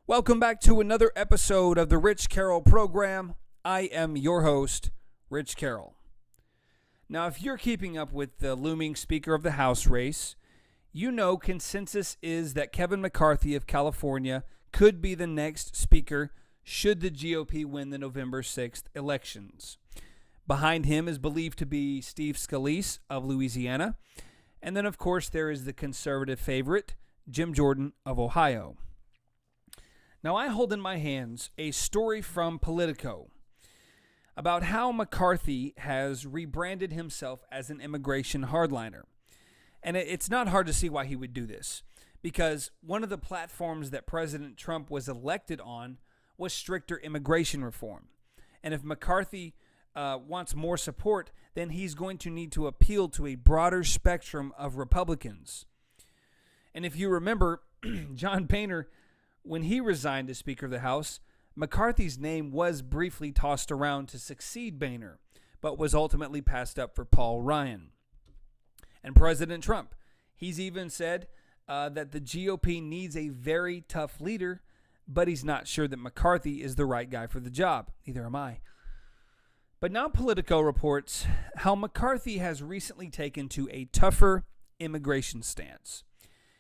Welcome back to another episode of the Rich Carroll program. I am your host, Rich Carroll. Now, if you're keeping up with the looming Speaker of the House race, you know consensus is that Kevin McCarthy of California could be the next Speaker should the GOP win the November 6th elections. Behind him is believed to be Steve Scalise of Louisiana, and then, of course, there is the conservative favorite, Jim Jordan of Ohio. Now, I hold in my hands a story from Politico about how McCarthy has rebranded himself as an immigration hardliner. And it's not hard to see why he would do this, because one of the platforms that President Trump was elected on was stricter immigration reform. And if McCarthy wants more support, then he's going to need to appeal to a broader spectrum of Republicans. And if you remember, John Boehner, when he resigned as Speaker of the House, McCarthy's name was briefly tossed around to succeed Boehner, but was ultimately passed up for Paul Ryan. And President Trump, he's even said that the GOP needs a very tough leader, but he's not sure that McCarthy is the right guy for the job. Neither am I. But now Politico reports how McCarthy has recently taken to a tougher immigration stance.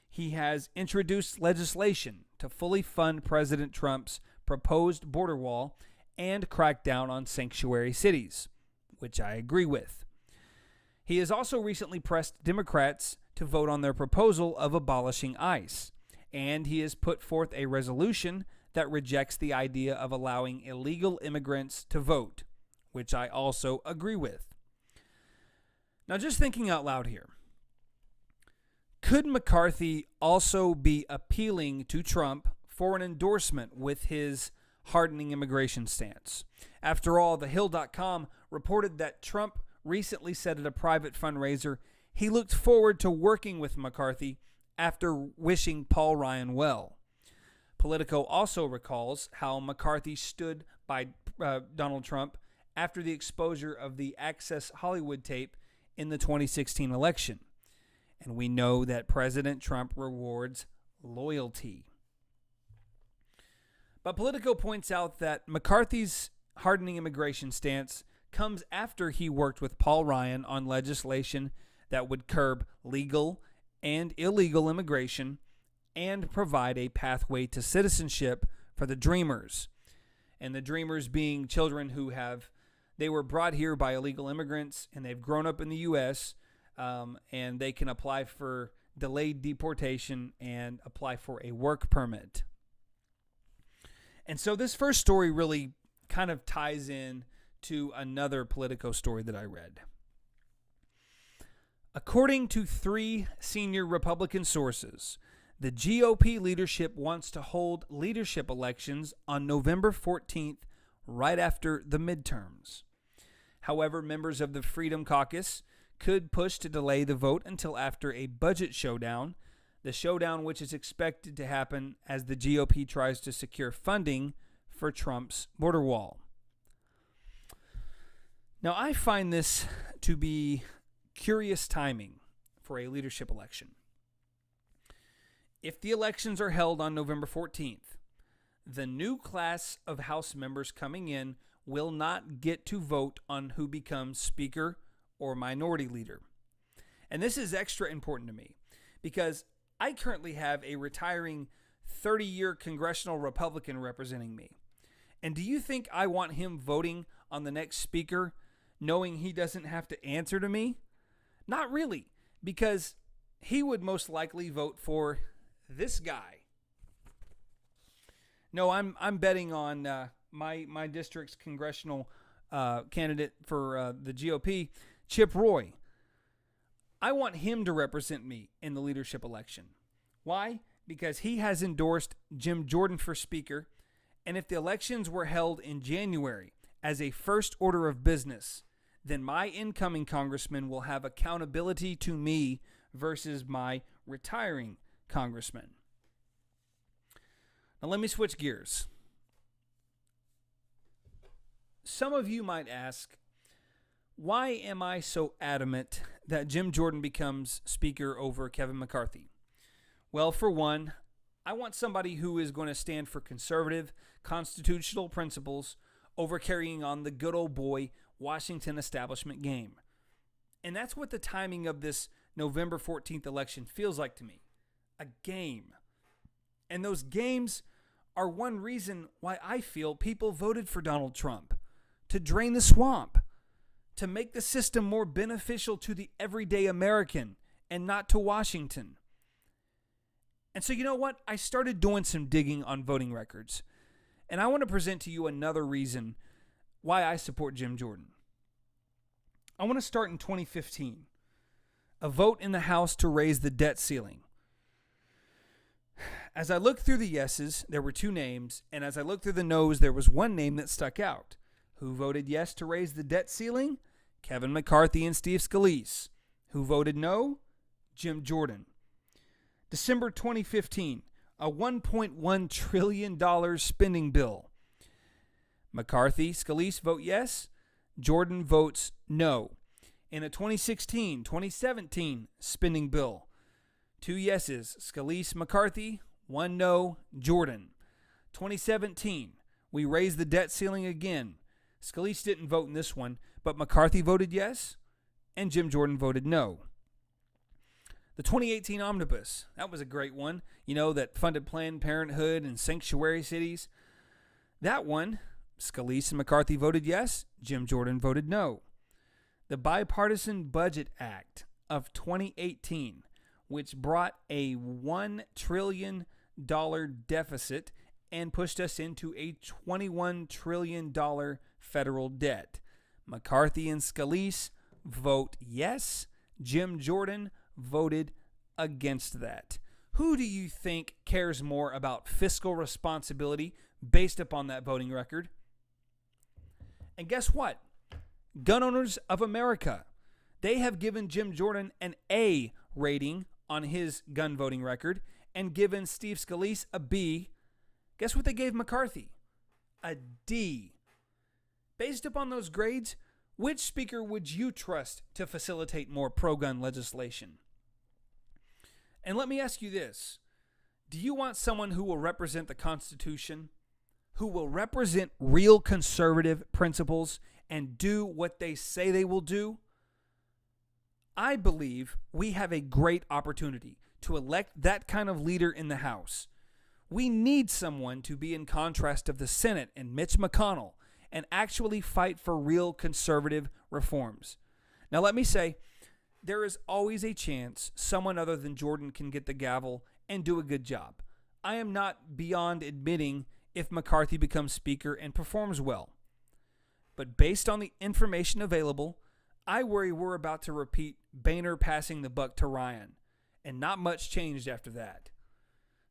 He has introduced legislation to fully fund President Trump's proposed border wall and crack down on sanctuary cities, which I agree with. He has also recently pressed Democrats to vote on their proposal of abolishing ICE, and he has put forth a resolution that rejects the idea of allowing illegal immigrants to vote, which I also agree with. Now, just thinking out loud here, could McCarthy also be appealing to Trump for an endorsement with his hardening immigration stance? After all, TheHill.com reported that Trump recently said at a private fundraiser he looked forward to working with McCarthy after wishing Paul Ryan well. Politico also recalls how McCarthy stood by Donald Trump after the exposure of the Access Hollywood tape in the 2016 election. And we know that President Trump rewards loyalty. But Politico points out that McCarthy's hardening immigration stance comes after he worked with Paul Ryan on legislation that would curb legal and illegal immigration and provide a pathway to citizenship for the Dreamers. And the Dreamers being children who they were brought here by illegal immigrants and they've grown up in the U.S., and they can apply for delayed deportation and apply for a work permit. And so this first story really kind of ties in to another Politico story that I read. According to 3 senior Republican sources, the GOP leadership wants to hold leadership elections on November 14th, right after the midterms. However, members of the Freedom Caucus could push to delay the vote until after a budget showdown, the showdown which is expected to happen as the GOP tries to secure funding for Trump's border wall. Now, I find this to be curious timing for a leadership election. If the elections are held on November 14th, the new class of House members coming in will not get to vote on who becomes Speaker or minority leader. And this is extra important to me because I currently have a retiring 30-year congressional Republican representing me. And do you think I want him voting on the next speaker knowing he doesn't have to answer to me? Not really, because he would most likely vote for this guy. No, I'm betting on my district's congressional candidate for the GOP, Chip Roy. I want him to represent me in the leadership election. Why? Because he has endorsed Jim Jordan for Speaker, and if the elections were held in January as a first order of business, then my incoming congressman will have accountability to me versus my retiring congressman. Now let me switch gears. Some of you might ask, why am I so adamant that Jim Jordan becomes Speaker over Kevin McCarthy? Well, for one, I want somebody who is going to stand for conservative, constitutional principles over carrying on the good old boy Washington establishment game. And that's what the timing of this November 14th election feels like to me. A game. And those games are one reason why I feel people voted for Donald Trump. To drain the swamp. To make the system more beneficial to the everyday American and not to Washington. And so you know what? I started doing some digging on voting records. And I want to present to you another reason why I support Jim Jordan. I want to start in 2015. A vote in the House to raise the debt ceiling. As I looked through the yeses, there were 2 names, and as I looked through the noes, there was 1 name that stuck out. Who voted yes to raise the debt ceiling? Kevin McCarthy and Steve Scalise. Who voted no? Jim Jordan. December 2015, a $1.1 trillion spending bill. McCarthy, Scalise vote yes. Jordan votes no. In a 2016-2017 spending bill, 2 yeses, Scalise, McCarthy, 1 no, Jordan. 2017, we raised the debt ceiling again. Scalise didn't vote in this one, but McCarthy voted yes, and Jim Jordan voted no. The 2018 omnibus, that was a great one, that funded Planned Parenthood and sanctuary cities. That one, Scalise and McCarthy voted yes, Jim Jordan voted no. The Bipartisan Budget Act of 2018, which brought a $1 trillion deficit and pushed us into a $21 trillion federal debt. McCarthy and Scalise vote yes. Jim Jordan voted against that. Who do you think cares more about fiscal responsibility based upon that voting record? And guess what? Gun Owners of America. They have given Jim Jordan an A rating on his gun voting record and given Steve Scalise a B. Guess what they gave McCarthy? A D. Based upon those grades, which speaker would you trust to facilitate more pro-gun legislation? And let me ask you this. Do you want someone who will represent the Constitution, who will represent real conservative principles and do what they say they will do? I believe we have a great opportunity to elect that kind of leader in the House. We need someone to be in contrast of the Senate and Mitch McConnell and actually fight for real conservative reforms. Now, let me say, there is always a chance someone other than Jordan can get the gavel and do a good job. I am not beyond admitting if McCarthy becomes Speaker and performs well. But based on the information available, I worry we're about to repeat Boehner passing the buck to Ryan, and not much changed after that.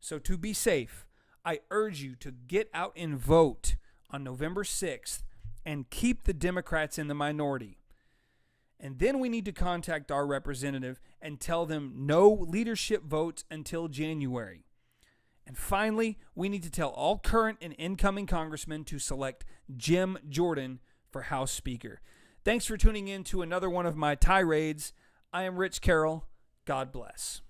So to be safe, I urge you to get out and vote on November 6th and keep the Democrats in the minority. And then we need to contact our representative and tell them no leadership votes until January. And finally, we need to tell all current and incoming congressmen to select Jim Jordan for House Speaker. Thanks for tuning in to another one of my tirades. I am Rich Carroll. God bless.